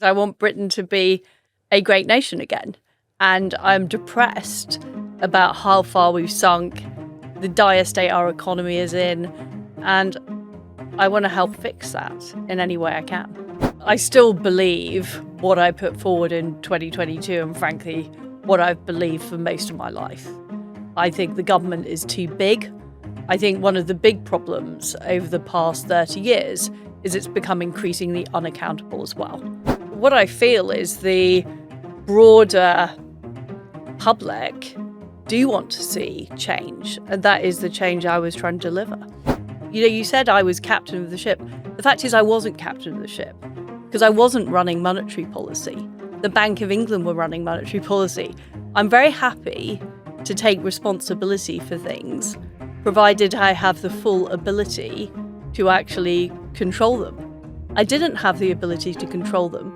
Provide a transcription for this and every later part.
I want Britain to be a great nation again. And I'm depressed about how far we've sunk, the dire state our economy is in, and I want to help fix that in any way I can. I still believe what I put forward in 2022 and frankly, what I've believed for most of my life. I think the government is too big. I think one of the big problems over the past 30 years is it's become increasingly unaccountable as well. What I feel is the broader public do want to see change, and that is the change I was trying to deliver. You said I was captain of the ship. The fact is I wasn't captain of the ship because I wasn't running monetary policy. The Bank of England were running monetary policy. I'm very happy to take responsibility for things, provided I have the full ability to actually control them. I didn't have the ability to control them.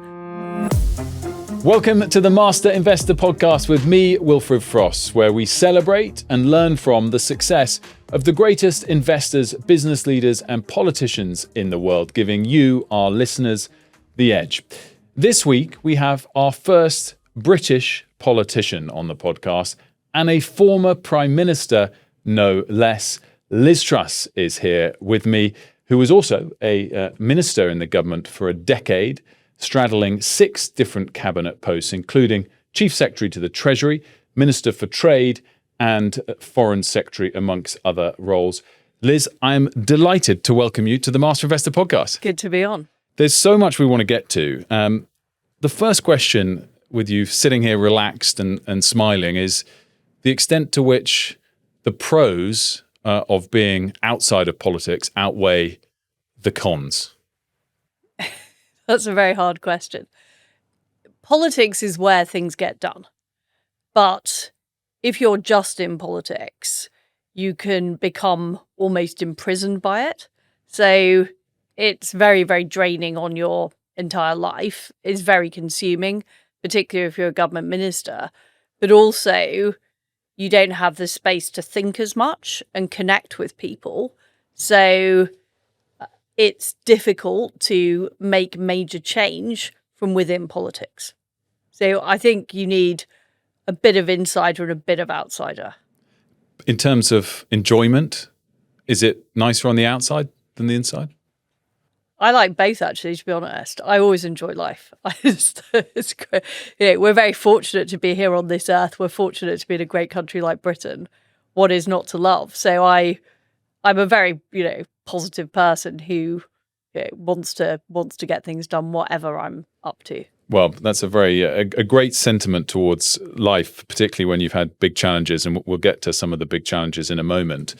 Welcome to the Master Investor Podcast with me, Wilfred Frost, where we celebrate and learn from the success of the greatest investors, business leaders, and politicians in the world, giving you, our listeners, the edge. This week, we have our first British politician on the podcast and a former Prime Minister, no less. Liz Truss is here with me, who was also a minister in the government for a decade, straddling 6 different cabinet posts, including Chief Secretary to the Treasury, Minister for Trade, and Foreign Secretary, amongst other roles. Liz, I'm delighted to welcome you to the Master Investor Podcast. Good to be on. There's so much we want to get to. The first question, with you sitting here relaxed and smiling, is the extent to which the pros of being outside of politics outweigh the cons. That's a very hard question. Politics is where things get done. But if you're just in politics, you can become almost imprisoned by it. So it's very, very draining on your entire life. It's very consuming, particularly if you're a government minister. But also, you don't have the space to think as much and connect with people. So it's difficult to make major change from within politics. So I think you need a bit of insider and a bit of outsider. In terms of enjoyment, is it nicer on the outside than the inside? I like both, actually, to be honest. I always enjoy life. It's great. We're very fortunate to be here on this earth. We're fortunate to be in a great country like Britain. What is not to love? So I'm a very, positive person who wants to get things done, whatever I'm up to. Well, that's a great sentiment towards life, particularly when you've had big challenges, and we'll get to some of the big challenges in a moment.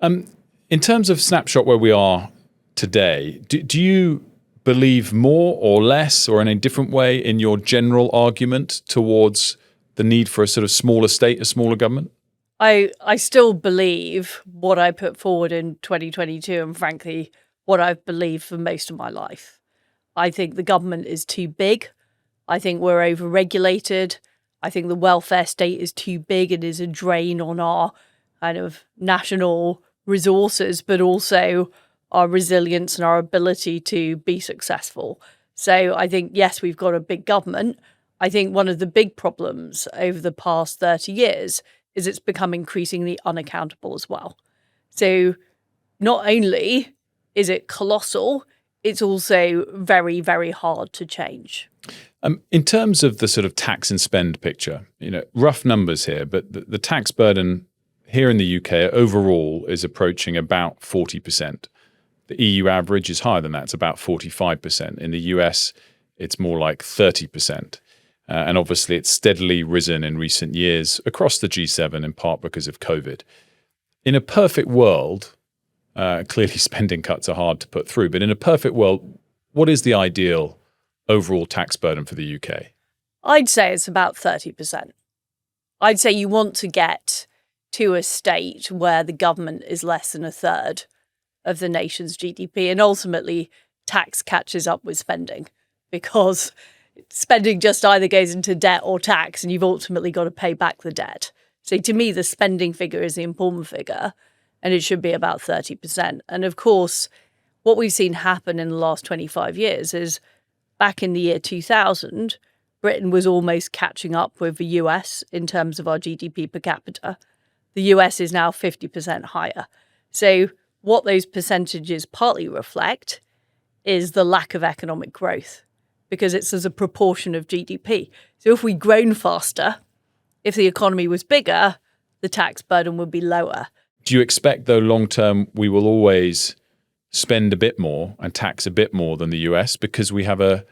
In terms of snapshot where we are today, do you believe more or less, or in a different way, in your general argument towards the need for a sort of smaller state, a smaller government? I still believe what I put forward in 2022 and frankly, what I've believed for most of my life. I think the government is too big. I think we're over-regulated. I think the welfare state is too big and is a drain on our kind of national resources, but also our resilience and our ability to be successful. So I think, yes, we've got a big government. I think one of the big problems over the past 30 years is it's become increasingly unaccountable as well. So not only is it colossal, it's also very, very hard to change. In terms of the sort of tax and spend picture, rough numbers here, but the tax burden here in the UK overall is approaching about 40%. The EU average is higher than that. It's about 45%. In the US, it's more like 30%. And obviously, it's steadily risen in recent years across the G7, in part because of COVID. In a perfect world, clearly spending cuts are hard to put through, but in a perfect world, what is the ideal overall tax burden for the UK? I'd say it's about 30%. I'd say you want to get to a state where the government is less than a third of the nation's GDP, and ultimately tax catches up with spending, because spending just either goes into debt or tax, and you've ultimately got to pay back the debt. So to me, the spending figure is the important figure, and it should be about 30%. And of course, what we've seen happen in the last 25 years is back in the year 2000, Britain was almost catching up with the US in terms of our GDP per capita. The US is now 50% higher. So what those percentages partly reflect is the lack of economic growth, because it's as a proportion of GDP. So if we'd grown faster, if the economy was bigger, the tax burden would be lower. Do you expect, though, long term, we will always spend a bit more and tax a bit more than the US because we have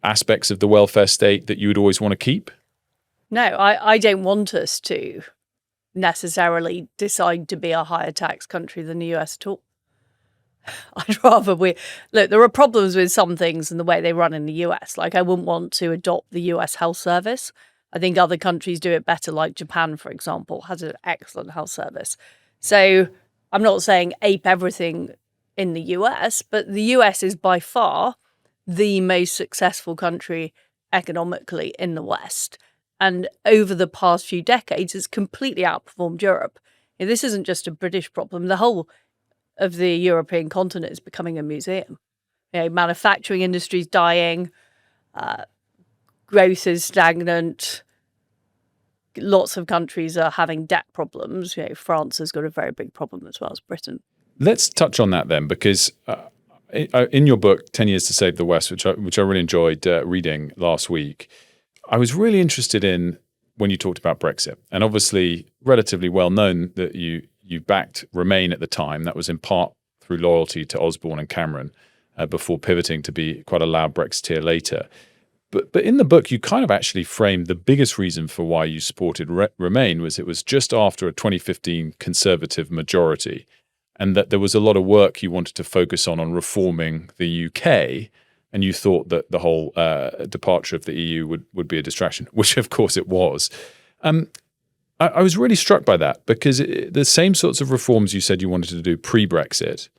aspects of the welfare state that you would always want to keep? No, I don't want us to necessarily decide to be a higher tax country than the US at all. I'd rather look, there are problems with some things and the way they run in the US. Like, I wouldn't want to adopt the US health service. I think other countries do it better, like Japan, for example, has an excellent health service. So I'm not saying ape everything in the US, but the US is by far the most successful country economically in the West. And over the past few decades, it's completely outperformed Europe. And this isn't just a British problem. The whole of the European continent is becoming a museum. Manufacturing industry is dying, growth is stagnant. Lots of countries are having debt problems. France has got a very big problem as well as Britain. Let's touch on that then, because in your book, 10 Years to Save the West, which I really enjoyed reading last week, I was really interested in when you talked about Brexit. And obviously, relatively well known that you backed Remain at the time. That was in part through loyalty to Osborne and Cameron before pivoting to be quite a loud Brexiteer later. But in the book, you kind of actually framed the biggest reason for why you supported Remain was it was just after a 2015 Conservative majority, and that there was a lot of work you wanted to focus on reforming the UK, and you thought that the whole departure of the EU would be a distraction, which of course it was. I was really struck by that, because the same sorts of reforms you said you wanted to do pre-Brexit,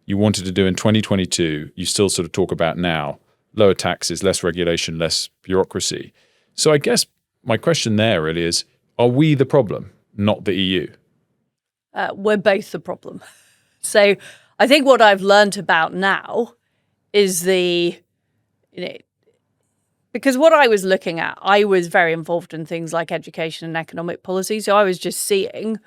you wanted to do in 2022, you still sort of talk about now. Lower taxes, less regulation, less bureaucracy. So I guess my question there really is, are we the problem, not the EU? We're both the problem. So I think what I've learned about now is because what I was looking at, I was very involved in things like education and economic policy. So I was just seeing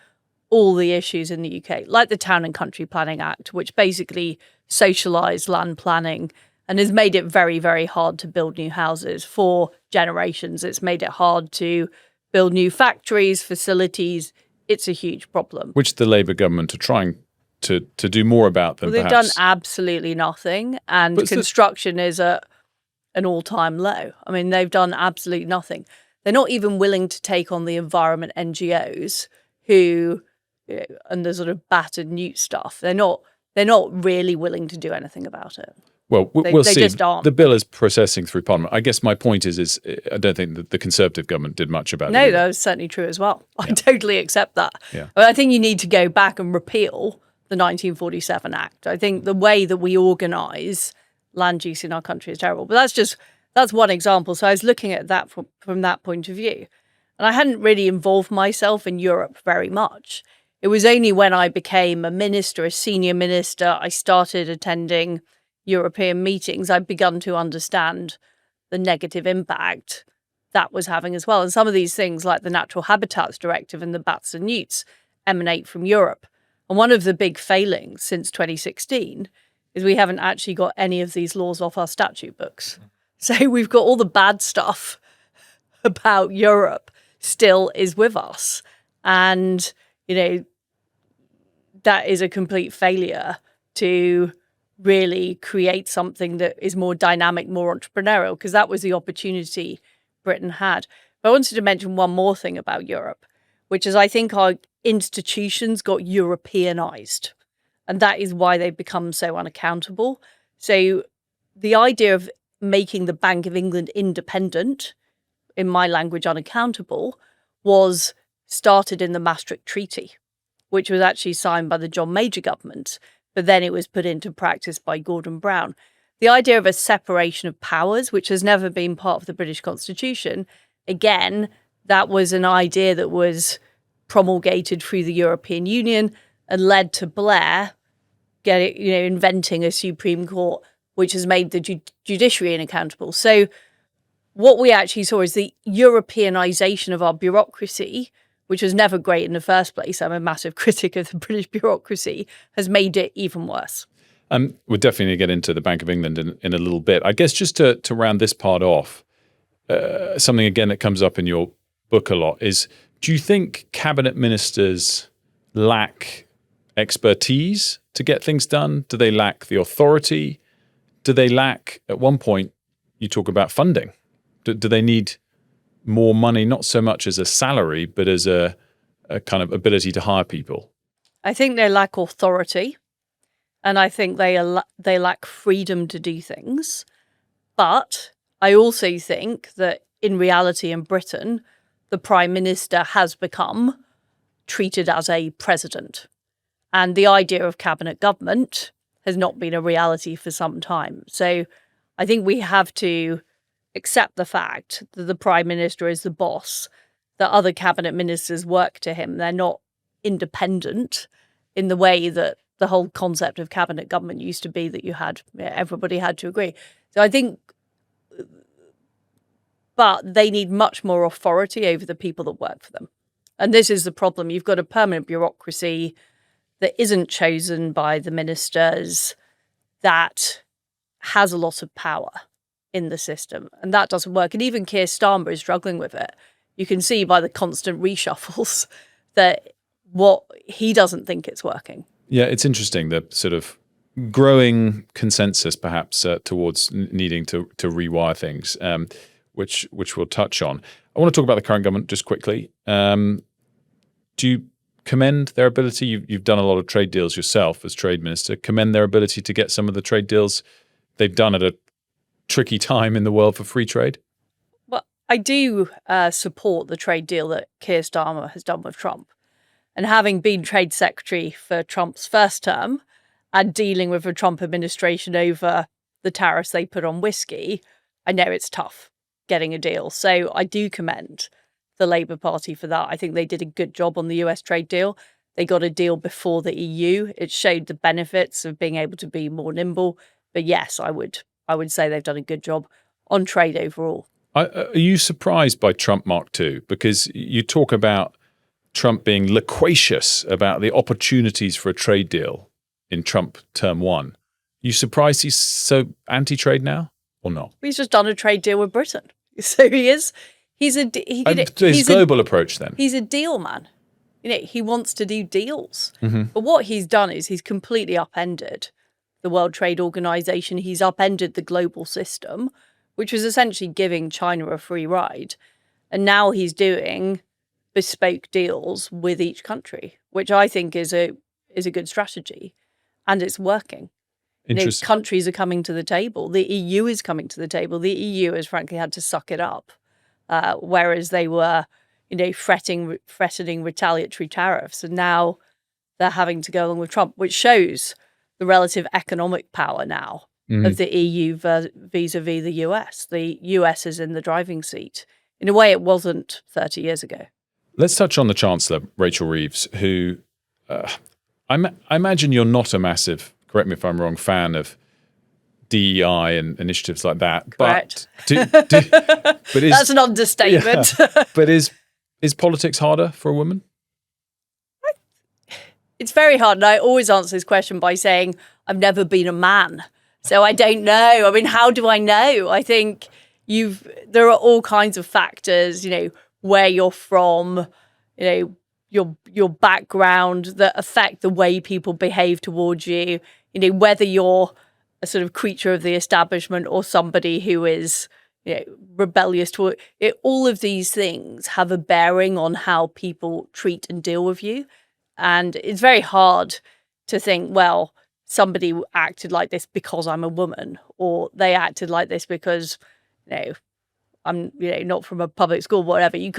all the issues in the UK, like the Town and Country Planning Act, which basically socialised land planning and has made it very, very hard to build new houses for generations. It's made it hard to build new factories, facilities. It's a huge problem. Which the Labour government are trying to do more about than they've perhaps. done absolutely nothing. And construction is at an all-time low. I mean, they've done absolutely nothing. They're not even willing to take on the environment NGOs who, and the sort of battered newt stuff. They're not really willing to do anything about it. Well, we'll see. Just aren't. The bill is processing through Parliament. I guess my point is I don't think that the Conservative government did much about it. No, that was certainly true as well. I totally accept that. Yeah. But I think you need to go back and repeal the 1947 Act. I think the way that we organise land use in our country is terrible. But that's one example. So I was looking at that from that point of view. And I hadn't really involved myself in Europe very much. It was only when I became a minister, a senior minister, I started attending European meetings, I've begun to understand the negative impact that was having as well. And some of these things, like the Natural Habitats Directive and the bats and newts, emanate from Europe. And one of the big failings since 2016 is we haven't actually got any of these laws off our statute books. So we've got all the bad stuff about Europe still is with us. And, that is a complete failure to really create something that is more dynamic, more entrepreneurial, because that was the opportunity Britain had. But I wanted to mention one more thing about Europe, which is I think our institutions got Europeanized, and that is why they've become so unaccountable. So the idea of making the Bank of England independent, in my language unaccountable, was started in the Maastricht Treaty, which was actually signed by the John Major government. But then it was put into practice by Gordon Brown. The idea of a separation of powers, which has never been part of the British Constitution, again, that was an idea that was promulgated through the European Union and led to Blair inventing a Supreme Court which has made the judiciary unaccountable. So what we actually saw is the Europeanization of our bureaucracy, which was never great in the first place. I'm a massive critic of the British bureaucracy, has made it even worse. We'll definitely get into the Bank of England in a little bit. I guess just to round this part off, something again that comes up in your book a lot is, do you think cabinet ministers lack expertise to get things done? Do they lack the authority? Do they lack, at one point, you talk about funding? Do they need more money, not so much as a salary, but as a kind of ability to hire people? I think they lack authority, and I think they lack freedom to do things. But I also think that in reality in Britain, the Prime Minister has become treated as a president. And the idea of cabinet government has not been a reality for some time. So I think we have to accept the fact that the Prime Minister is the boss, that other cabinet ministers work to him. They're not independent in the way that the whole concept of cabinet government used to be, that everybody had to agree. So I think, but they need much more authority over the people that work for them. And this is the problem. You've got a permanent bureaucracy that isn't chosen by the ministers, that has a lot of power in the system, and that doesn't work. And even Keir Starmer is struggling with it. You can see by the constant reshuffles that he doesn't think it's working. Yeah, it's interesting, the sort of growing consensus perhaps towards needing to rewire things, which we'll touch on. I want to talk about the current government just quickly. Do you commend their ability? You've done a lot of trade deals yourself as trade minister. Commend their ability to get some of the trade deals they've done at a tricky time in the world for free trade? Well, I do support the trade deal that Keir Starmer has done with Trump. And having been trade secretary for Trump's first term and dealing with the Trump administration over the tariffs they put on whiskey, I know it's tough getting a deal. So I do commend the Labour Party for that. I think they did a good job on the US trade deal. They got a deal before the EU. It showed the benefits of being able to be more nimble. But yes, I would say they've done a good job on trade overall. Are you surprised by Trump Mark II? Because you talk about Trump being loquacious about the opportunities for a trade deal in Trump term one. You surprised he's so anti-trade now, or not? He's just done a trade deal with Britain. So he is. He's his global approach then. He's a deal man. He wants to do deals. Mm-hmm. But what he's done is he's completely upended the World Trade Organization. He's upended the global system, which was essentially giving China a free ride. And now he's doing bespoke deals with each country, which I think is a good strategy, and it's working. Countries are coming to the table. The EU is coming to the table. The EU has frankly had to suck it up, whereas they were, threatening retaliatory tariffs, and now they're having to go along with Trump, which shows the relative economic power now of the EU vis-a-vis the US. The US is in the driving seat in a way it wasn't 30 years ago. Let's touch on the Chancellor, Rachel Reeves, who I imagine you're not a massive, correct me if I'm wrong, fan of DEI and initiatives like that. Correct. But that's an understatement. Yeah, but is politics harder for a woman? It's very hard. And I always answer this question by saying, I've never been a man. So I don't know. I mean, how do I know? I think there are all kinds of factors, where you're from, your background that affect the way people behave towards you, whether you're a sort of creature of the establishment or somebody who is, rebellious toward it. All of these things have a bearing on how people treat and deal with you. And it's very hard to think, well, somebody acted like this because I'm a woman, or they acted like this because, I'm not from a public school, whatever. You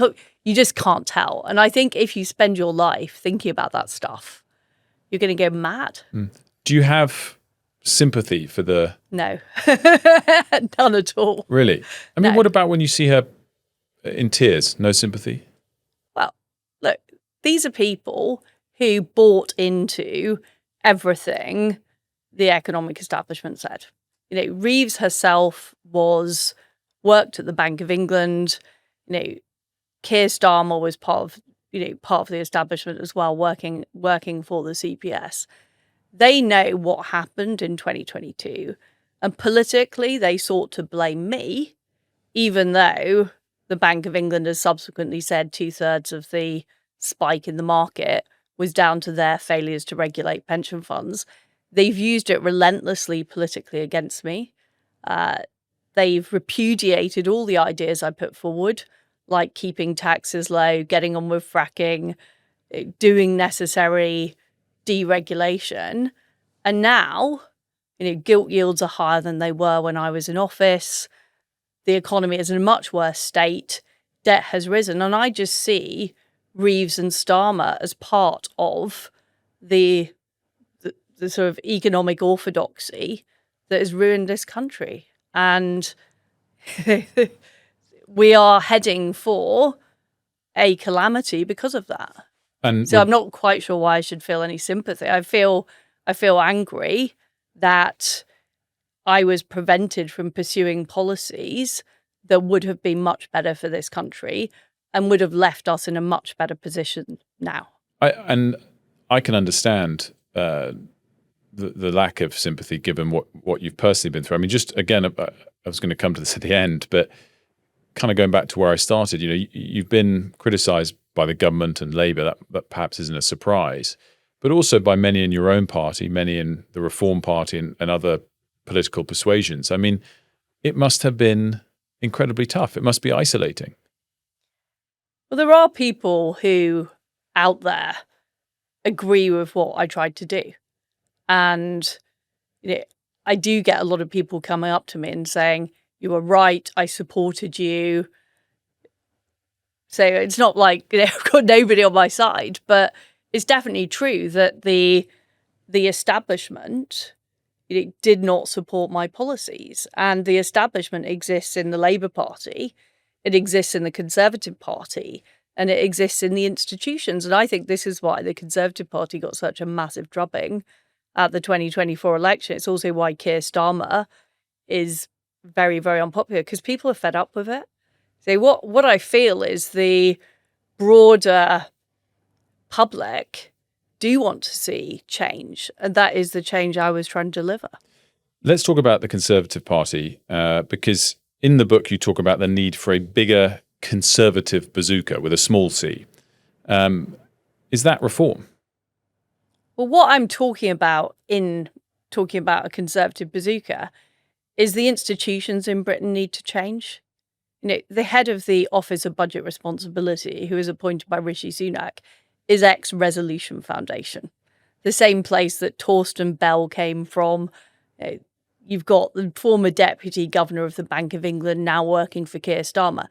just can't tell. And I think if you spend your life thinking about that stuff, you're going to go mad. Do you have sympathy for the... No, none at all. Really? I mean, No. What about when you see her in tears? No sympathy? Well, look, these are people who bought into everything the economic establishment said. Reeves herself worked at the Bank of England. Keir Starmer was part of the establishment as well, working for the CPS. They know what happened in 2022, and politically they sought to blame me, even though the Bank of England has subsequently said 2/3 of the spike in the market was down to their failures to regulate pension funds. They've used it relentlessly politically against me. They've repudiated all the ideas I put forward, like keeping taxes low, getting on with fracking, doing necessary deregulation. And now, gilt yields are higher than they were when I was in office. The economy is in a much worse state. Debt has risen. And I just see Reeves and Starmer as part of the sort of economic orthodoxy that has ruined this country. And we are heading for a calamity because of that. And so I'm not quite sure why I should feel any sympathy. I feel angry that I was prevented from pursuing policies that would have been much better for this country and would have left us in a much better position now. I can understand the lack of sympathy given what you've personally been through. I mean, just again, I was going to come to this at the end, but kind of going back to where I started, you've been criticised by the government and Labour. That perhaps isn't a surprise, but also by many in your own party, many in the Reform Party and other political persuasions. I mean, it must have been incredibly tough. It must be isolating. Well, there are people who out there agree with what I tried to do. And I do get a lot of people coming up to me and saying, you were right, I supported you. So it's not like I've got nobody on my side, but it's definitely true that the establishment did not support my policies. And the establishment exists in the Labour Party, it exists in the Conservative Party, and it exists in the institutions. And I think this is why the Conservative Party got such a massive drubbing at the 2024 election. It's also why Keir Starmer is very, very unpopular, because people are fed up with it. So what I feel is the broader public do want to see change, and that is the change I was trying to deliver. Let's talk about the Conservative Party, because in the book you talk about the need for a bigger conservative bazooka with a small c. Is that reform? Well, what I'm talking about in talking about a conservative bazooka is the institutions in Britain need to change. The head of the Office of Budget Responsibility, who is appointed by Rishi Sunak, is ex-Resolution Foundation, the same place that Torsten Bell came from. You've got the former Deputy Governor of the Bank of England now working for Keir Starmer.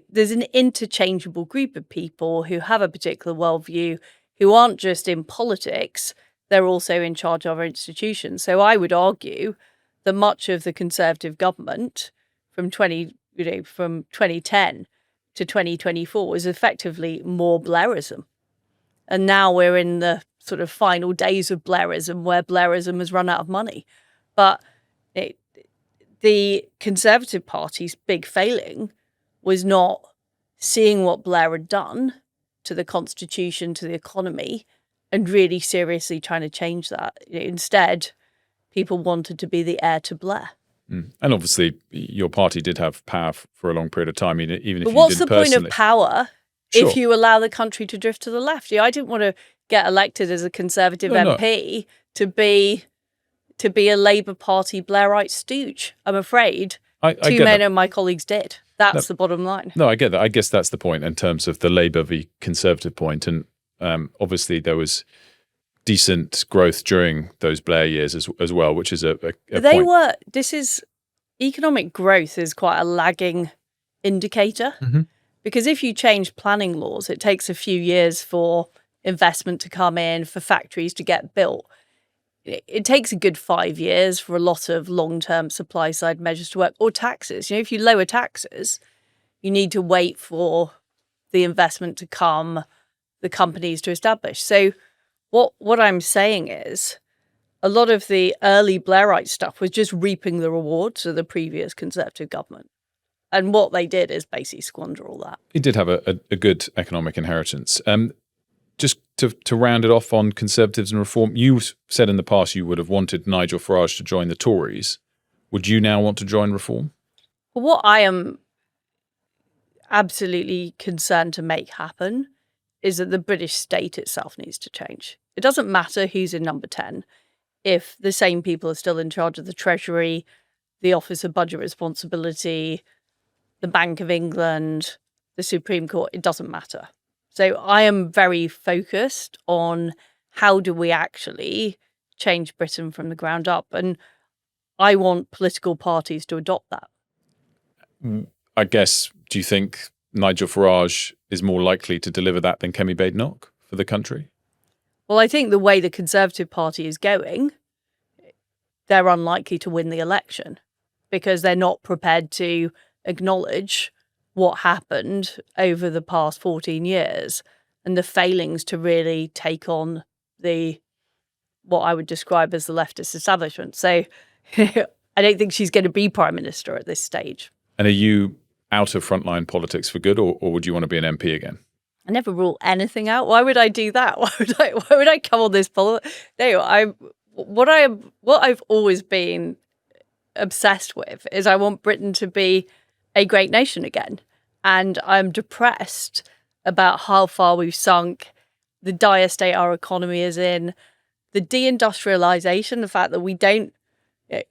There's an interchangeable group of people who have a particular worldview, who aren't just in politics, they're also in charge of our institutions. So I would argue that much of the Conservative government from 2010 to 2024 was effectively more Blairism. And now we're in the sort of final days of Blairism, where Blairism has run out of money. But the Conservative Party's big failing was not seeing what Blair had done to the constitution, to the economy, and really seriously trying to change that. Instead, people wanted to be the heir to Blair. And obviously, your party did have power for a long period of time, even if you didn't personally. What's the point of power if you allow the country to drift to the left? I didn't want to get elected as a Conservative MP to be a Labour Party Blairite stooge. I'm afraid too many of my colleagues did. That's the bottom line. No, I get that. I guess that's the point in terms of the Labour v Conservative point. And obviously there was decent growth during those Blair years as well, which is a point. Economic growth is quite a lagging indicator, because if you change planning laws, it takes a few years for investment to come in, for factories to get built. It takes a good 5 years for a lot of long-term supply side measures to work, or taxes. If you lower taxes, you need to wait for the investment to come, the companies to establish. So what I'm saying is, a lot of the early Blairite stuff was just reaping the rewards of the previous Conservative government. And what they did is basically squander all that. He did have a good economic inheritance. Just to round it off on Conservatives and reform, you said in the past you would have wanted Nigel Farage to join the Tories. Would you now want to join reform? Well, what I am absolutely concerned to make happen is that the British state itself needs to change. It doesn't matter who's in number 10 if the same people are still in charge of the Treasury, the Office of Budget Responsibility, the Bank of England, the Supreme Court. It doesn't matter. So I am very focused on how do we actually change Britain from the ground up. And I want political parties to adopt that. I guess, do you think Nigel Farage is more likely to deliver that than Kemi Badenoch for the country? Well, I think the way the Conservative Party is going, they're unlikely to win the election because they're not prepared to acknowledge what happened over the past 14 years and the failings to really take on what I would describe as the leftist establishment. So I don't think she's going to be Prime Minister at this stage. And are you out of frontline politics for good, or would you want to be an MP again? I never rule anything out. Why would I do that? Why would I come on this politics? No, what I've always been obsessed with is I want Britain to be a great nation again. And I'm depressed about how far we've sunk, the dire state our economy is in, the deindustrialization, the fact that we don't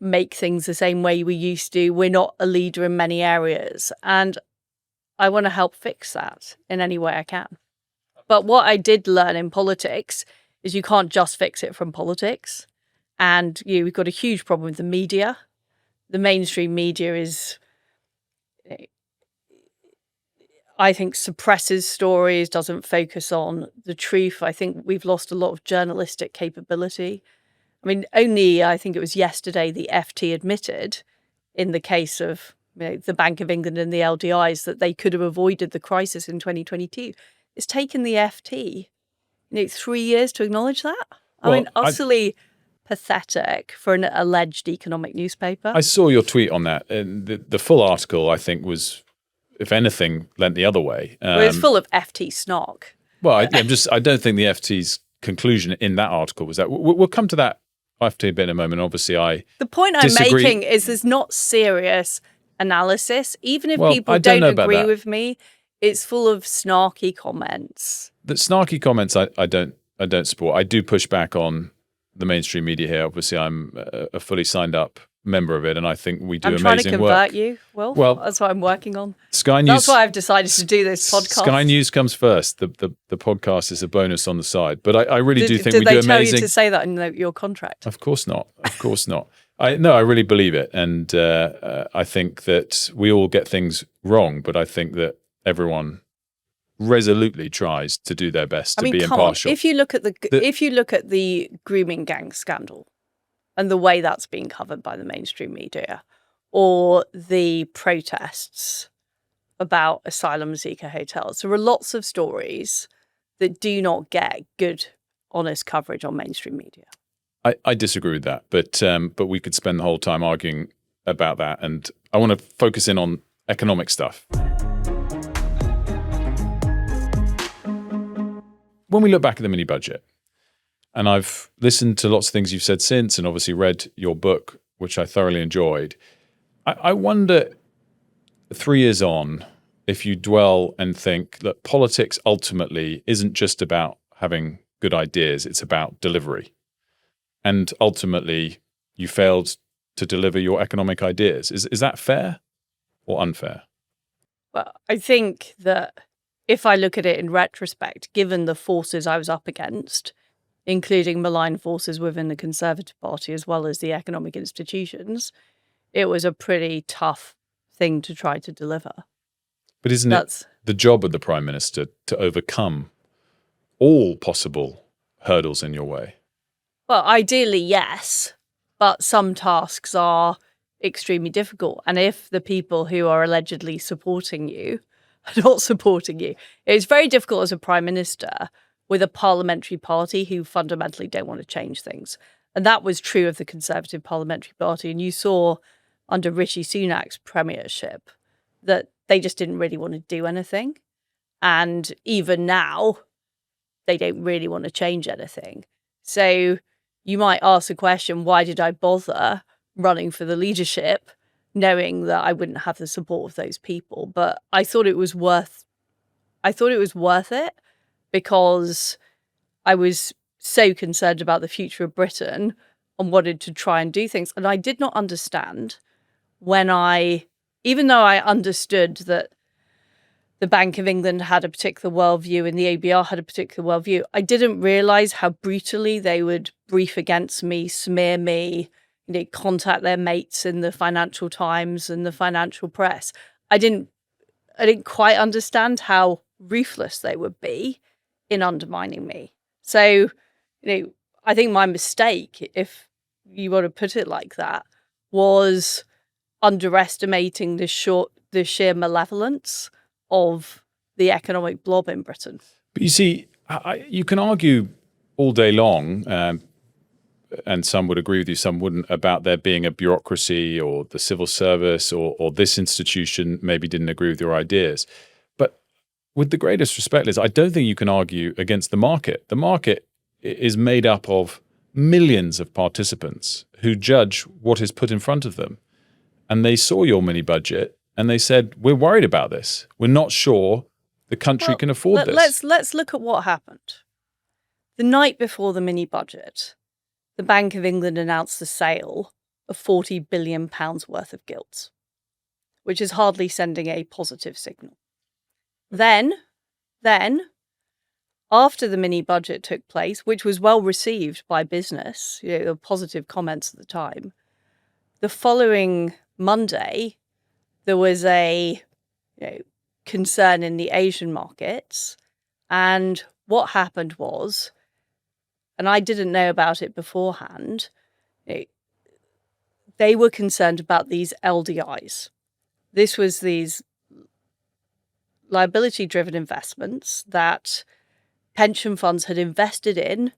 make things the same way we used to. We're not a leader in many areas. And I want to help fix that in any way I can. But what I did learn in politics is you can't just fix it from politics. And we've got a huge problem with the media. The mainstream media is, I think, suppresses stories, doesn't focus on the truth. I think we've lost a lot of journalistic capability. I mean, only I think it was yesterday the FT admitted in the case of the Bank of England and the LDIs that they could have avoided the crisis in 2022. It's taken the FT 3 years to acknowledge that. I mean, utterly pathetic for an alleged economic newspaper. I saw your tweet on that. And the full article, I think, was, if anything, lent the other way. Well, it's full of FT snark. Well, I don't think the FT's conclusion in that article was that. We'll come to that FT a bit in a moment. Obviously, the point I'm making is there's not serious analysis. Even if people don't agree with me, it's full of snarky comments. The snarky comments I don't support. I do push back on the mainstream media here. Obviously, I'm a fully signed up member of it, and I think we do amazing work. I'm trying to convert you, Wilf. Well, that's what I'm working on. Sky News. That's why I've decided to do this podcast. Sky News comes first. The podcast is a bonus on the side. But I really do think we do amazing. Did they tell you to say that in your contract? Of course not. Of course not. I really believe it, and I think that we all get things wrong, but I think that everyone resolutely tries to do their best to be impartial. If you look at the grooming gang scandal and the way that's being covered by the mainstream media, or the protests about asylum seeker hotels, there are lots of stories that do not get good, honest coverage on mainstream media. I disagree with that, but we could spend the whole time arguing about that, and I want to focus in on economic stuff. When we look back at the mini budget, and I've listened to lots of things you've said since, and obviously read your book, which I thoroughly enjoyed, I wonder, 3 years on, if you dwell and think that politics ultimately isn't just about having good ideas, it's about delivery. And ultimately, you failed to deliver your economic ideas. Is that fair or unfair? Well, I think that if I look at it in retrospect, given the forces I was up against, including malign forces within the Conservative Party as well as the economic institutions, it was a pretty tough thing to try to deliver. But isn't it the job of the Prime Minister to overcome all possible hurdles in your way? Well, ideally, yes, but some tasks are extremely difficult. And if the people who are allegedly supporting you are not supporting you, it's very difficult as a Prime Minister with a parliamentary party who fundamentally don't want to change things. And that was true of the Conservative Parliamentary Party. And you saw under Rishi Sunak's premiership that they just didn't really want to do anything. And even now, they don't really want to change anything. So you might ask the question, why did I bother running for the leadership, knowing that I wouldn't have the support of those people? But I thought it was worth it because I was so concerned about the future of Britain and wanted to try and do things. And I did not understand even though I understood that the Bank of England had a particular worldview and the ABR had a particular worldview, I didn't realise how brutally they would brief against me, smear me, contact their mates in the Financial Times and the financial press. I didn't quite understand how ruthless they would be in undermining me. So, I think my mistake, if you want to put it like that, was underestimating the sheer malevolence of the economic blob in Britain. But you see, you can argue all day long, and some would agree with you, some wouldn't, about there being a bureaucracy or the civil service or this institution maybe didn't agree with your ideas. But with the greatest respect, Liz, I don't think you can argue against the market. The market is made up of millions of participants who judge what is put in front of them. And they saw your mini budget and they said, we're worried about this. We're not sure the country can afford this. Let's look at what happened. The night before the mini budget, the Bank of England announced the sale of £40 billion worth of gilts, which is hardly sending a positive signal. Then, after the mini budget took place, which was well received by business, positive comments at the time, the following Monday, there was a concern in the Asian markets. And what happened was, and I didn't know about it beforehand, they were concerned about these LDIs. This was these liability-driven investments that pension funds had invested in,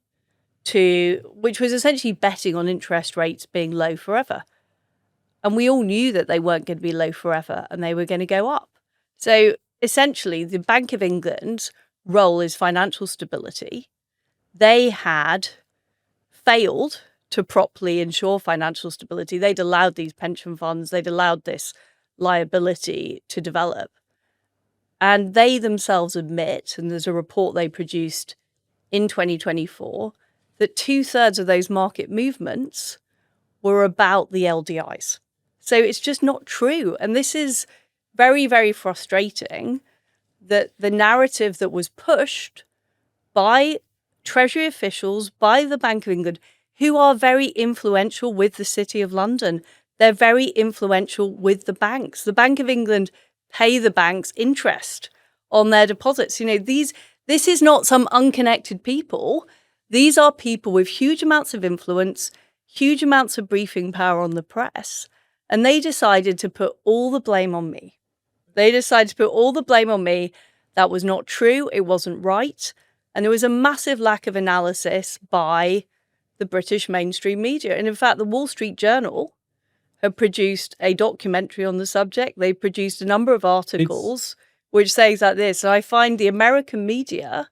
which was essentially betting on interest rates being low forever. And we all knew that they weren't going to be low forever and they were going to go up. So essentially, the Bank of England's role is financial stability. They had failed to properly ensure financial stability. They'd allowed these pension funds, they'd allowed this liability to develop. And they themselves admit, and there's a report they produced in 2024, that 2/3 of those market movements were about the LDIs. So it's just not true. And this is very, very frustrating that the narrative that was pushed by Treasury officials, by the Bank of England, who are very influential with the City of London, they're very influential with the banks. The Bank of England pay the banks interest on their deposits. This is not some unconnected people. These are people with huge amounts of influence, huge amounts of briefing power on the press. And they decided to put all the blame on me. That was not true. It wasn't right. And there was a massive lack of analysis by the British mainstream media. And in fact, the Wall Street Journal have produced a documentary on the subject. They produced a number of articles which say exactly this. And I find the American media,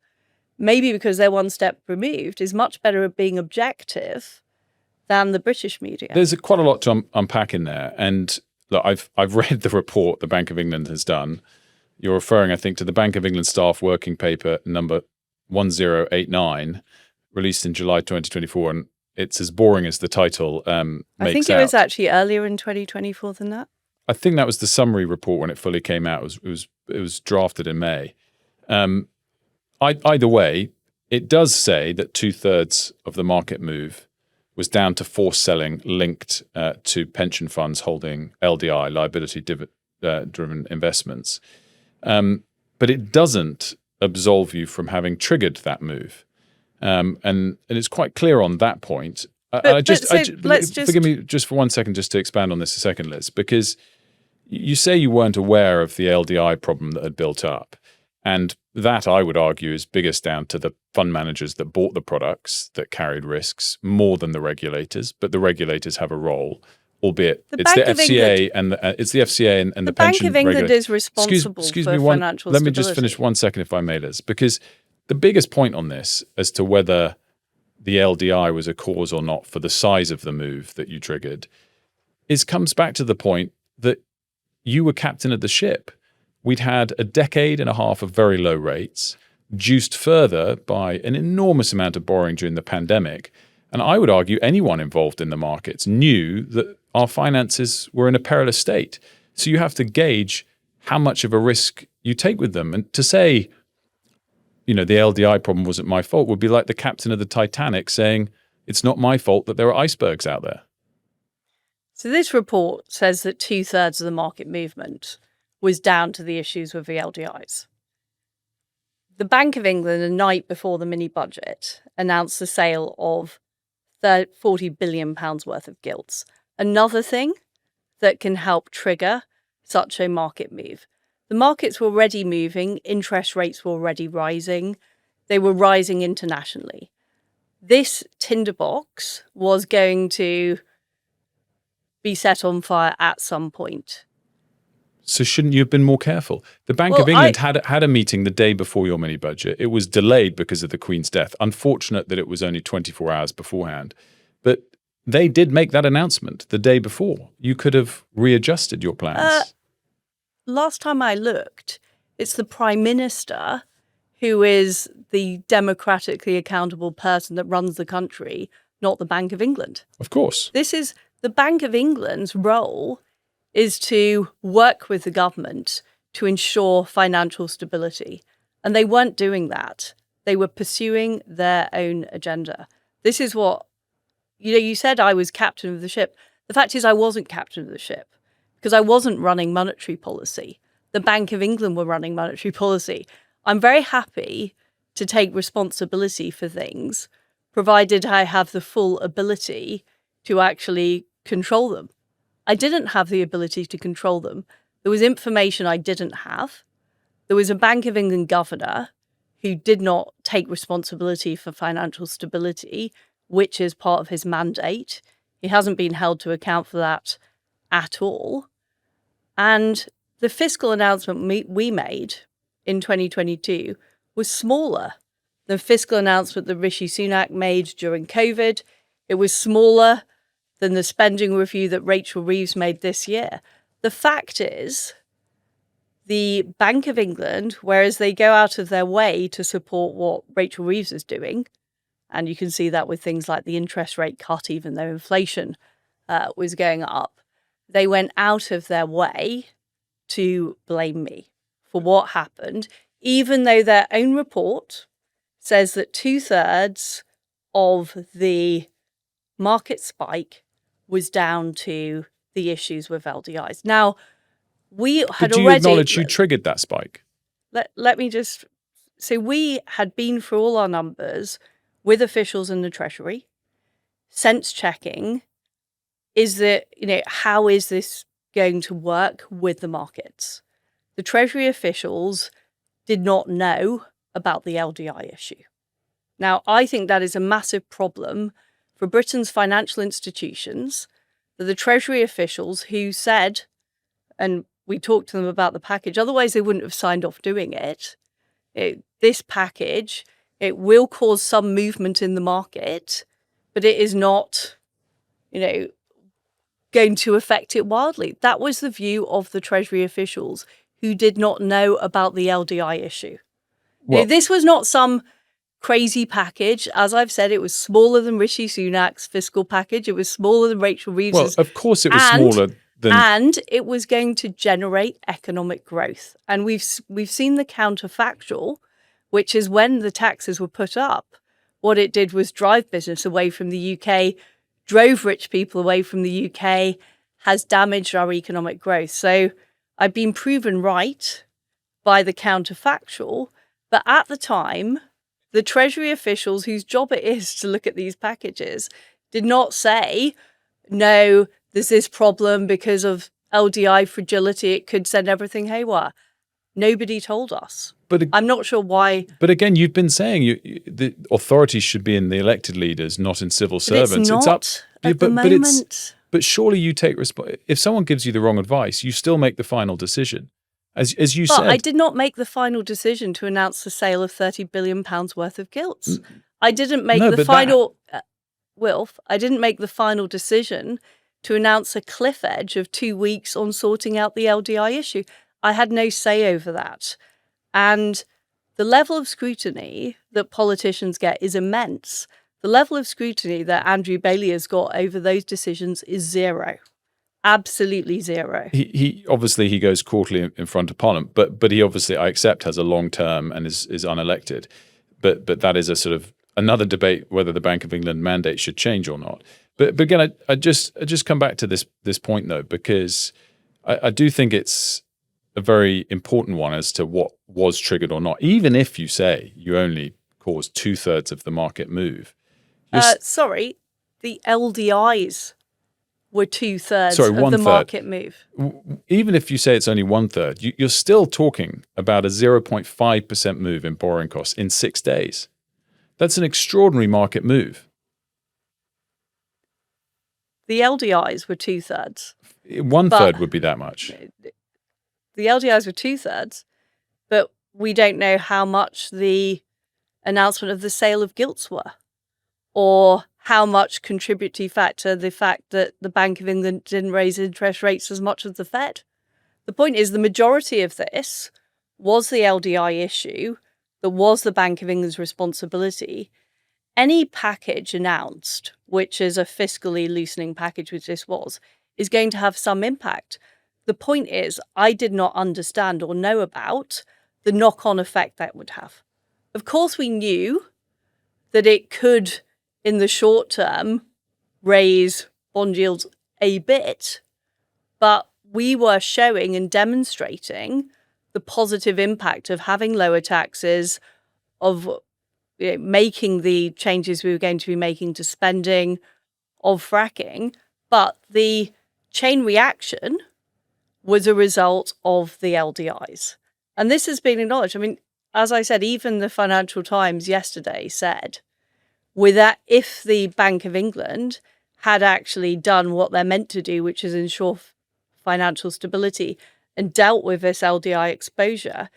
maybe because they're one step removed, is much better at being objective than the British media. There's quite a lot to unpack in there. And look, I've read the report the Bank of England has done. You're referring, I think, to the Bank of England staff working paper number 1089, released in July 2024. And it's as boring as the title makes out. I think it was actually earlier in 2024 than that. I think that was the summary report when it fully came out. It was drafted in May. Either way, it does say that 2/3 of the market move was down to forced selling linked to pension funds holding LDI, liability-driven investments. But it doesn't absolve you from having triggered that move. And it's quite clear on that point. Forgive me just for 1 second, just to expand on this a second, Liz, because you say you weren't aware of the LDI problem that had built up. And that, I would argue, is biggest down to the fund managers that bought the products that carried risks more than the regulators. But the regulators have a role, albeit it's the FCA and the Bank pension of England regulator. is responsible for financial Let stability. me just finish 1 second, if I may, Liz, because the biggest point on this as to whether the LDI was a cause or not for the size of the move that you triggered comes back to the point that you were captain of the ship. We'd had a decade and a half of very low rates, juiced further by an enormous amount of borrowing during the pandemic. And I would argue anyone involved in the markets knew that our finances were in a perilous state. So you have to gauge how much of a risk you take with them. And to say, the LDI problem wasn't my fault would be like the captain of the Titanic saying, it's not my fault that there are icebergs out there. So this report says that 2/3 of the market movement was down to the issues with the LDIs. The Bank of England, the night before the mini budget, announced the sale of £40 billion worth of gilts. Another thing that can help trigger such a market move. The markets were already moving, interest rates were already rising, they were rising internationally. This tinderbox was going to be set on fire at some point. So shouldn't you have been more careful? The Bank of England had a meeting the day before your mini budget. It was delayed because of the Queen's death. Unfortunate that it was only 24 hours beforehand. But they did make that announcement the day before. You could have readjusted your plans. Last time I looked, it's the Prime Minister who is the democratically accountable person that runs the country, not the Bank of England. Of course. This is the Bank of England's role is to work with the government to ensure financial stability. And they weren't doing that. They were pursuing their own agenda. This is what, you said I was captain of the ship. The fact is I wasn't captain of the ship because I wasn't running monetary policy. The Bank of England were running monetary policy. I'm very happy to take responsibility for things, provided I have the full ability to actually control them. I didn't have the ability to control them. There was information I didn't have. There was a Bank of England governor who did not take responsibility for financial stability, which is part of his mandate. He hasn't been held to account for that at all. And the fiscal announcement we made in 2022 was smaller than the fiscal announcement that Rishi Sunak made during COVID. It was smaller than the spending review that Rachel Reeves made this year. The fact is, the Bank of England, whereas they go out of their way to support what Rachel Reeves is doing, and you can see that with things like the interest rate cut, even though inflation was going up, they went out of their way to blame me for what happened, even though their own report says that 2/3 of the market spike was down to the issues with LDIs. Now, we had Did you already acknowledge you triggered that spike? Let me just so we had been through all our numbers with officials in the Treasury, sense checking. Is that, how is this going to work with the markets? The Treasury officials did not know about the LDI issue. Now, I think that is a massive problem for Britain's financial institutions, that the Treasury officials who said, and we talked to them about the package, otherwise they wouldn't have signed off doing it. This package, it will cause some movement in the market, but it is not, going to affect it wildly. That was the view of the Treasury officials who did not know about the LDI issue. Well, This was not some crazy package. As I've said, it was smaller than Rishi Sunak's fiscal package. It was smaller than Rachel Reeves'. Well, of course it was smaller than... And it was going to generate economic growth. And we've seen the counterfactual, which is when the taxes were put up, what it did was drive business away from the UK, drove rich people away from the UK, has damaged our economic growth. So I've been proven right by the counterfactual. But at the time, the Treasury officials whose job it is to look at these packages did not say, no, there's this problem because of LDI fragility, it could send everything haywire. Nobody told us. But I'm not sure why. But again, you've been saying the authority should be in the elected leaders, not in civil servants. It's not at the moment. But surely you take if someone gives you the wrong advice, you still make the final decision. As you said. But I did not make the final decision to announce the sale of £30 billion worth of gilts. I didn't make Wilf, I didn't make the final decision to announce a cliff edge of 2 weeks on sorting out the LDI issue. I had no say over that. And the level of scrutiny that politicians get is immense. The level of scrutiny that Andrew Bailey has got over those decisions is zero. Absolutely zero. He obviously he goes quarterly in front of Parliament, but he obviously, I accept, has a long term and is unelected. But that is a sort of another debate whether the Bank of England mandate should change or not. But again, I just come back to this point though, because I do think it's a very important one as to what was triggered or not. Even if you say you only caused 2/3 of the market move. Sorry, the LDIs were 2/3 of the market move. Even if you say it's only 1/3, you're still talking about a 0.5% move in borrowing costs in 6 days. That's an extraordinary market move. The LDIs were 2/3. 1/3 would be that much. The LDIs were 2/3, but we don't know how much the announcement of the sale of gilts were, or how much contributory factor the fact that the Bank of England didn't raise interest rates as much as the Fed. The point is the majority of this was the LDI issue that was the Bank of England's responsibility. Any package announced, which is a fiscally loosening package, which this was, is going to have some impact. The point is, I did not understand or know about the knock-on effect that would have. Of course, we knew that it could, in the short term, raise bond yields a bit, but we were showing and demonstrating the positive impact of having lower taxes, of making the changes we were going to be making to spending, of fracking, but the chain reaction was a result of the LDIs. And this has been acknowledged. I mean, as I said, even the Financial Times yesterday said, if the Bank of England had actually done what they're meant to do, which is ensure financial stability, and dealt with this LDI exposure,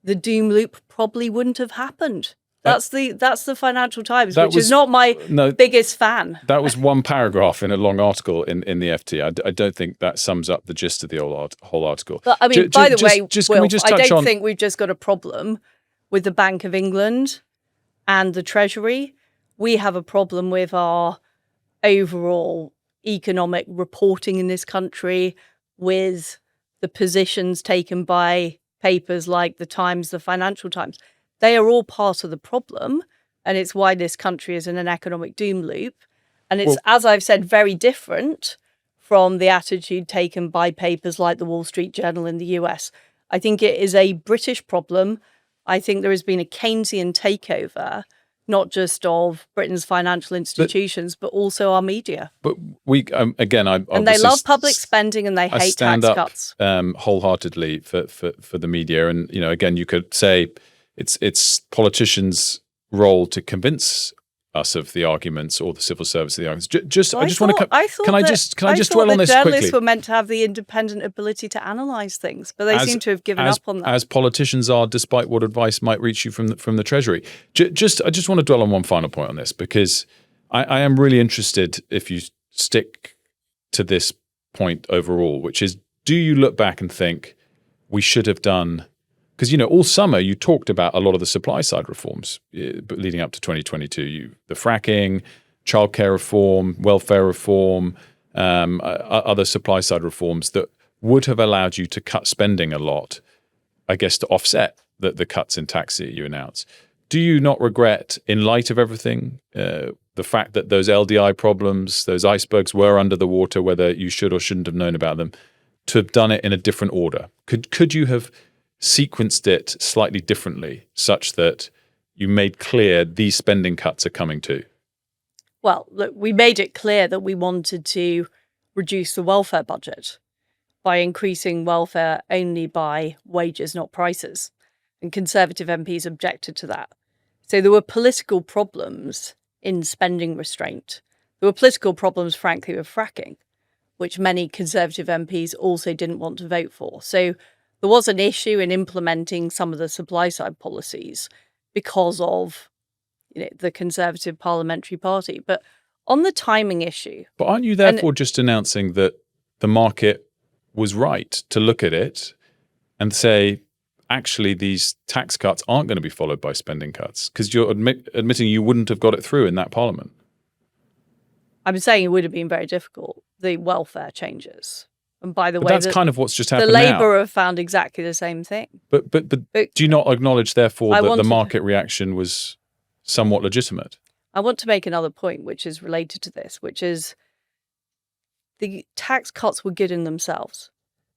the doom loop probably wouldn't have happened. That's the Financial Times, which is not my biggest fan. That was one paragraph in a long article in the FT. I don't think that sums up the gist of the whole article. But I mean, by the way, Wilf, I don't think we've just got a problem with the Bank of England and the Treasury. We have a problem with our overall economic reporting in this country, with the positions taken by papers like the Times, the Financial Times. They are all part of the problem, and it's why this country is in an economic doom loop. And it's, as I've said, very different from the attitude taken by papers like the Wall Street Journal in the US. I think it is a British problem. I think there has been a Keynesian takeover, not just of Britain's financial institutions, but also our media. But we, again, and they love public spending and they hate tax cuts. Wholeheartedly for the media. And, again, you could say it's politicians' role to convince us of the arguments, or the civil service of the arguments. Can I just dwell on this quickly? Journalists were meant to have the independent ability to analyse things, but they seem to have given up on that. As politicians are, despite what advice might reach you from the Treasury. I just want to dwell on one final point on this, because I am really interested if you stick to this point overall, which is, do you look back and think we should have done? Because, all summer you talked about a lot of the supply side reforms leading up to 2022. The fracking, childcare reform, welfare reform, other supply side reforms that would have allowed you to cut spending a lot, I guess, to offset the cuts in tax that you announced. Do you not regret, in light of everything, the fact that those LDI problems, those icebergs were under the water, whether you should or shouldn't have known about them, to have done it in a different order? Could you have sequenced it slightly differently, such that you made clear these spending cuts are coming too? Well, look, we made it clear that we wanted to reduce the welfare budget by increasing welfare only by wages, not prices. And Conservative MPs objected to that. So there were political problems in spending restraint. There were political problems, frankly, with fracking, which many Conservative MPs also didn't want to vote for. So there was an issue in implementing some of the supply side policies because of the Conservative Parliamentary Party. But on the timing issue... But aren't you therefore just announcing that the market was right to look at it and say, actually, these tax cuts aren't going to be followed by spending cuts? Because you're admitting you wouldn't have got it through in that parliament. I'm saying it would have been very difficult, the welfare changes. And by the way, that's kind of what's just happened now. The Labour now. have found exactly the same thing. But do you not acknowledge, therefore, that the market reaction was somewhat legitimate? I want to make another point, which is related to this, which is the tax cuts were good in themselves.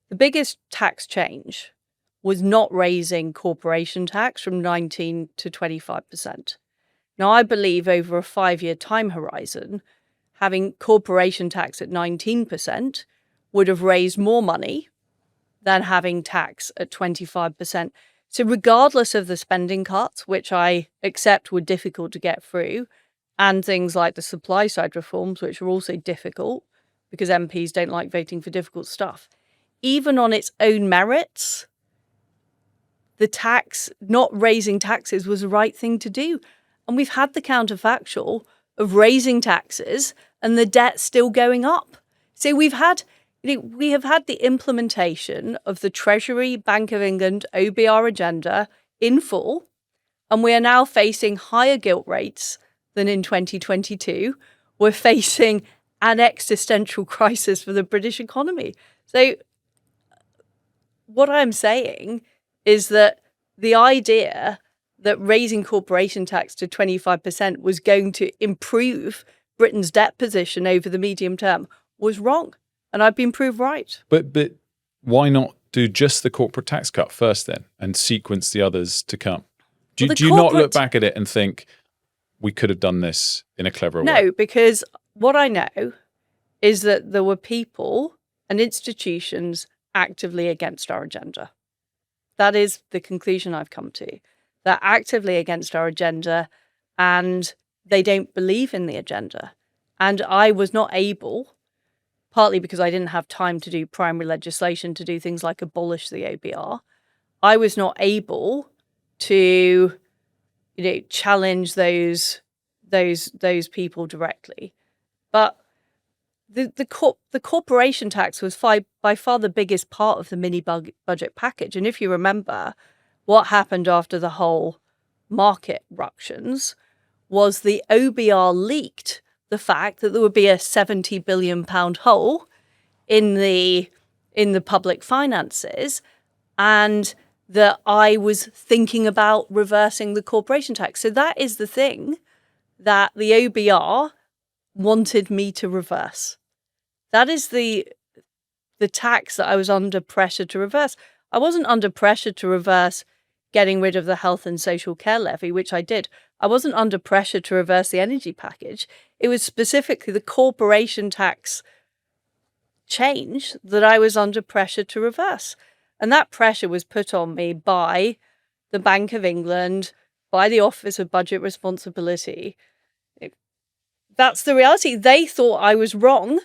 The biggest tax change was not raising corporation tax from 19 to 25%. Now, I believe over a 5-year time horizon, having corporation tax at 19% would have raised more money than having tax at 25%. So regardless of the spending cuts, which I accept were difficult to get through, and things like the supply side reforms, which are also difficult because MPs don't like voting for difficult stuff, even on its own merits, the tax, not raising taxes was the right thing to do. And we've had the counterfactual of raising taxes and the debt still going up. So we have had the implementation of the Treasury, Bank of England, OBR agenda in full, and we are now facing higher gilt rates than in 2022. We're facing an existential crisis for the British economy. So what I'm saying is that the idea that raising corporation tax to 25% was going to improve Britain's debt position over the medium term was wrong. And I've been proved right. But why not do just the corporate tax cut first then and sequence the others to come? Do you not look back at it and think we could have done this in a cleverer way? No, because what I know is that there were people and institutions actively against our agenda. That is the conclusion I've come to. They're actively against our agenda and they don't believe in the agenda. And I was not able, partly because I didn't have time to do primary legislation to do things like abolish the OBR, I was not able to challenge those people directly. But the corporation tax was by far the biggest part of the mini budget package. And if you remember, what happened after the whole market ructions was the OBR leaked the fact that there would be a £70 billion hole in the public finances, and that I was thinking about reversing the corporation tax. So that is the thing that the OBR wanted me to reverse. That is the tax that I was under pressure to reverse. I wasn't under pressure to reverse getting rid of the health and social care levy, which I did. I wasn't under pressure to reverse the energy package. It was specifically the corporation tax change that I was under pressure to reverse. And that pressure was put on me by the Bank of England, by the Office of Budget Responsibility. That's the reality. They thought I was wrong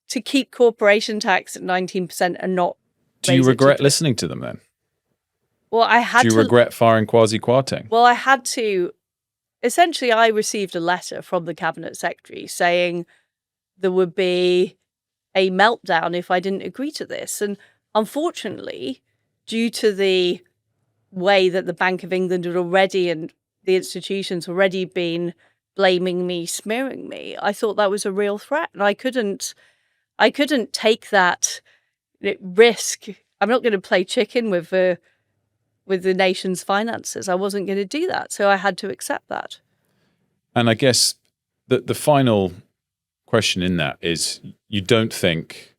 to keep corporation tax at 19% and not. Do you regret listening to them then? Well, I had to. Do you regret firing Kwasi Kwarteng? Well, I had to. Essentially, I received a letter from the Cabinet Secretary saying there would be a meltdown if I didn't agree to this. And unfortunately, due to the way that the Bank of England had already and the institutions already been blaming me, smearing me, I thought that was a real threat. And I couldn't take that risk. I'm not going to play chicken with the nation's finances. I wasn't going to do that. So I had to accept that. And I guess the final question in that is, you don't think,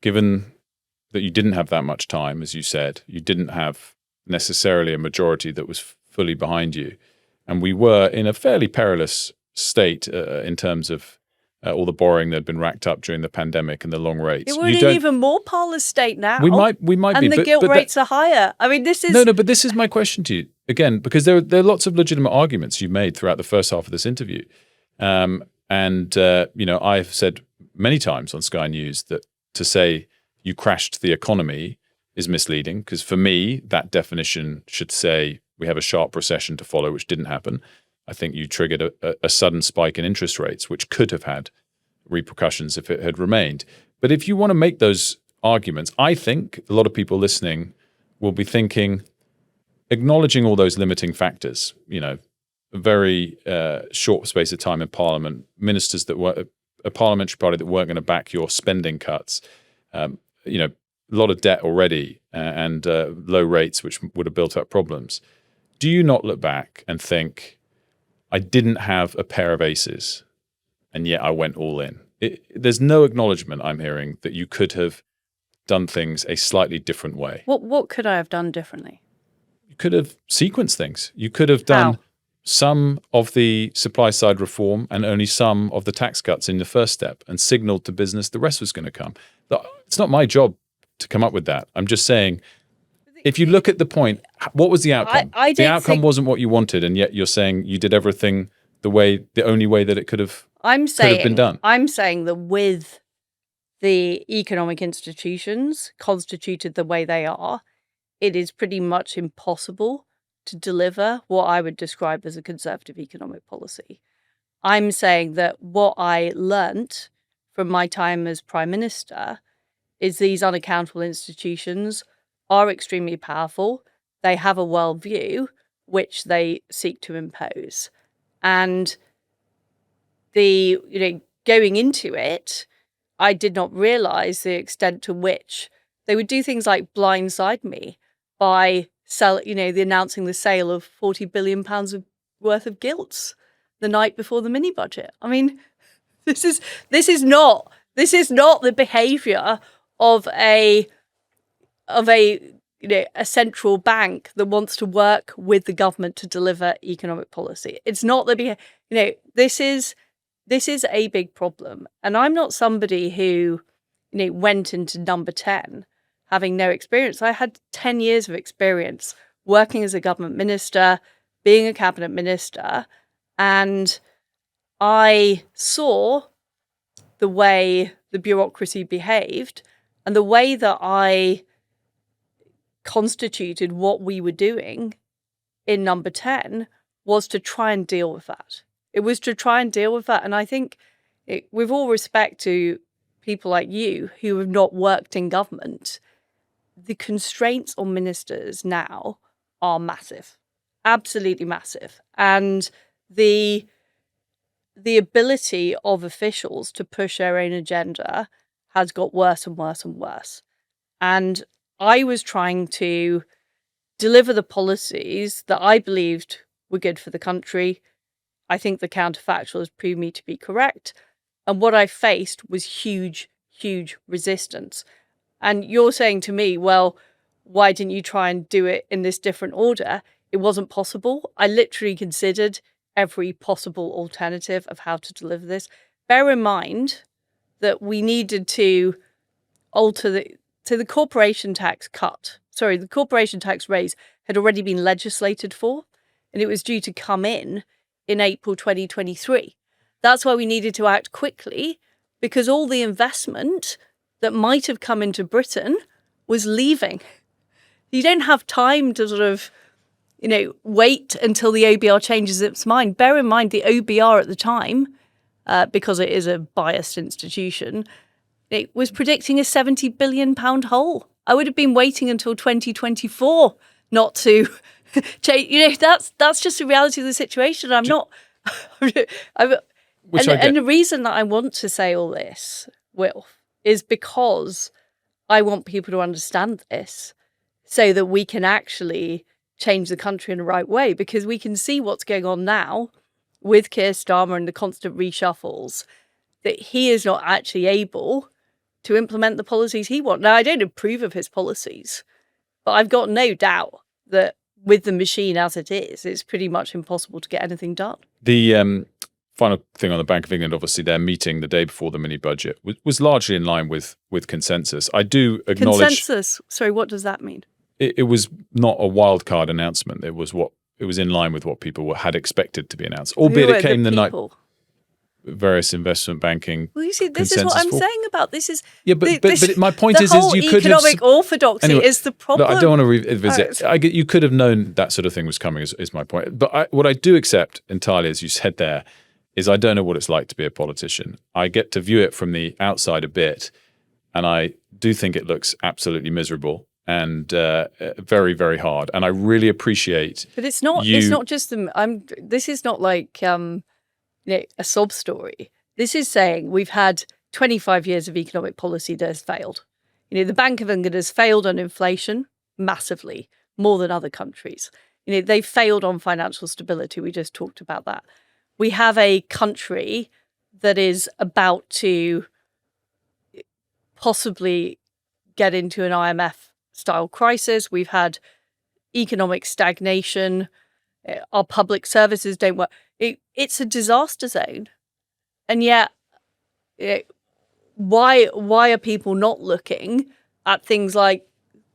given that you didn't have that much time, as you said, you didn't have necessarily a majority that was fully behind you, and we were in a fairly perilous state in terms of all the borrowing that had been racked up during the pandemic and the long rates. We're in an even more parlous state now. We might and be. the gilt rates are higher. I mean, this is... No, but this is my question to you. Again, because there are lots of legitimate arguments you made throughout the first half of this interview. I've said many times on Sky News that to say you crashed the economy is misleading, because for me, that definition should say we have a sharp recession to follow, which didn't happen. I think you triggered a sudden spike in interest rates, which could have had repercussions if it had remained. But if you want to make those arguments, I think a lot of people listening will be thinking, acknowledging all those limiting factors, a very short space of time in Parliament, ministers that were a parliamentary party that weren't going to back your spending cuts, a lot of debt already and low rates, which would have built up problems. Do you not look back and think, I didn't have a pair of aces, and yet I went all in? There's no acknowledgement I'm hearing that you could have done things a slightly different way. What could I have done differently? You could have sequenced things. You could have done some of the supply side reform and only some of the tax cuts in the first step and signaled to business the rest was going to come. It's not my job to come up with that. I'm just saying, if you look at the point, what was the outcome? The outcome wasn't what you wanted, and yet you're saying you did everything the only way that it could have been done. I'm saying that with the economic institutions constituted the way they are, it is pretty much impossible to deliver what I would describe as a conservative economic policy. I'm saying that what I learnt from my time as Prime Minister is these unaccountable institutions are extremely powerful. They have a worldview which they seek to impose. And going into it, I did not realise the extent to which they would do things like blindside me by announcing the sale of £40 billion worth of gilts the night before the mini budget. I mean, this is not the behaviour of a central bank that wants to work with the government to deliver economic policy. It's not this is a big problem. And I'm not somebody who, went into number 10 having no experience. I had 10 years of experience working as a government minister, being a cabinet minister, and I saw the way the bureaucracy behaved and the way that I constituted what we were doing in number 10 was to try and deal with that. It was to try and deal with that. And I think, with all respect to people like you who have not worked in government, the constraints on ministers now are massive, absolutely massive. And the ability of officials to push their own agenda has got worse and worse and worse. And I was trying to deliver the policies that I believed were good for the country. I think the counterfactual has proved me to be correct. And what I faced was huge, huge resistance. And you're saying to me, well, why didn't you try and do it in this different order? It wasn't possible. I literally considered every possible alternative of how to deliver this. Bear in mind that we needed to alter the corporation tax the corporation tax raise had already been legislated for, and it was due to come in April 2023. That's why we needed to act quickly, because all the investment that might have come into Britain was leaving. You don't have time to sort of, wait until the OBR changes its mind. Bear in mind, the OBR at the time, because it is a biased institution, it was predicting a £70 billion hole. I would have been waiting until 2024 not to change. That's just the reality of the situation. I'm not. And the reason that I want to say all this, Wilf, is because I want people to understand this so that we can actually change the country in the right way, because we can see what's going on now with Keir Starmer and the constant reshuffles, that he is not actually able to implement the policies he wants. Now, I don't approve of his policies, but I've got no doubt that with the machine as it is, it's pretty much impossible to get anything done. final thing on the Bank of England, obviously their meeting the day before the mini budget was largely in line with consensus. I do acknowledge consensus. Sorry, what does that mean? It was not a wild card announcement. It was in line with what people had expected to be announced, albeit it came the night. Various investment banking. Well, you see, this is what I'm saying about this. Is but my point is you could have economic orthodoxy is the problem. Look, I don't want to revisit. You could have known that sort of thing was coming. Is my point. But what I do accept entirely, as you said there, is I don't know what it's like to be a politician. I get to view it from the outside a bit, and I do think it looks absolutely miserable and very, very hard. And I really appreciate. But it's not. It's not just them. This is not like a sob story. This is saying we've had 25 years of economic policy that has failed. The Bank of England has failed on inflation massively, more than other countries. They've failed on financial stability. We just talked about that. We have a country that is about to possibly get into an IMF-style crisis. We've had economic stagnation. Our public services don't work. It's a disaster zone. And yet, why are people not looking at things like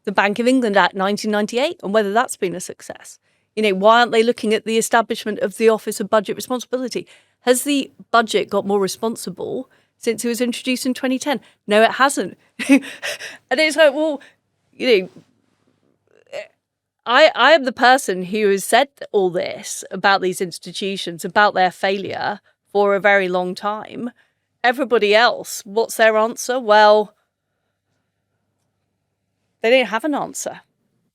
the Bank of England Act 1998 and whether that's been a success? Why aren't they looking at the establishment of the Office of Budget Responsibility? Has the budget got more responsible since it was introduced in 2010? No, it hasn't. And it's like, well, I am the person who has said all this about these institutions, about their failure for a very long time. Everybody else, what's their answer? Well, they don't have an answer.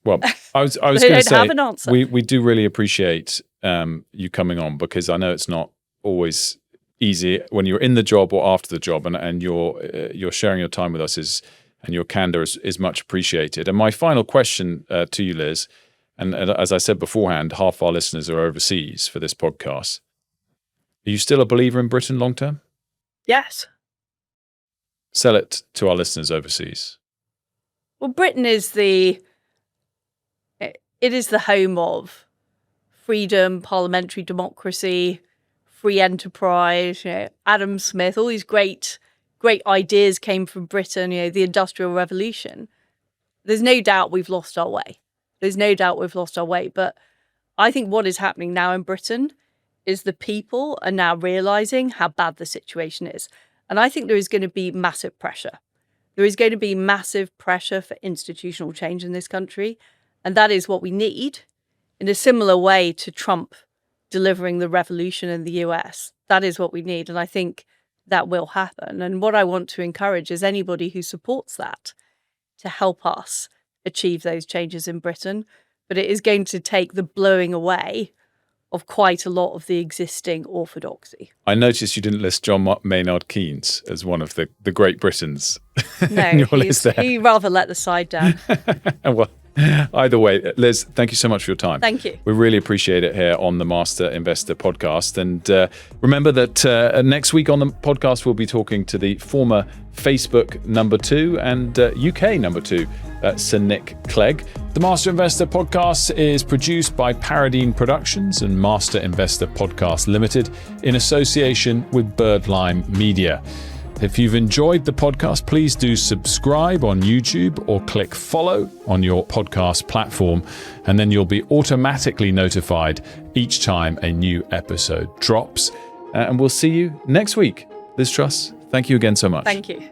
Well, I was going to say, we do really appreciate you coming on, because I know it's not always easy when you're in the job or after the job, and you're sharing your time with us and your candor is much appreciated. And my final question to you, Liz, and as I said beforehand, half our listeners are overseas for this podcast. Are you still a believer in Britain long term? Yes. Sell it to our listeners overseas. Well, Britain is the home of freedom, parliamentary democracy, free enterprise. Adam Smith, all these great ideas came from Britain. The Industrial Revolution. There's no doubt we've lost our way. But I think what is happening now in Britain is the people are now realizing how bad the situation is. And I think there is going to be massive pressure. There is going to be massive pressure for institutional change in this country. And that is what we need, in a similar way to Trump delivering the revolution in the US. That is what we need. And I think that will happen. And what I want to encourage is anybody who supports that to help us achieve those changes in Britain. But it is going to take the blowing away of quite a lot of the existing orthodoxy. I noticed you didn't list John Maynard Keynes as one of the Great Britons. No, he rather let the side down. Well, either way, Liz, thank you so much for your time. Thank you. We really appreciate it here on the Master Investor podcast. And remember that next week on the podcast, we'll be talking to the former Facebook number 2 and UK number 2, Sir Nick Clegg. The Master Investor podcast is produced by Paradine Productions and Master Investor Podcast Limited in association with Birdlime Media. If you've enjoyed the podcast, please do subscribe on YouTube or click follow on your podcast platform, and then you'll be automatically notified each time a new episode drops. And we'll see you next week. Liz Truss, thank you again so much. Thank you.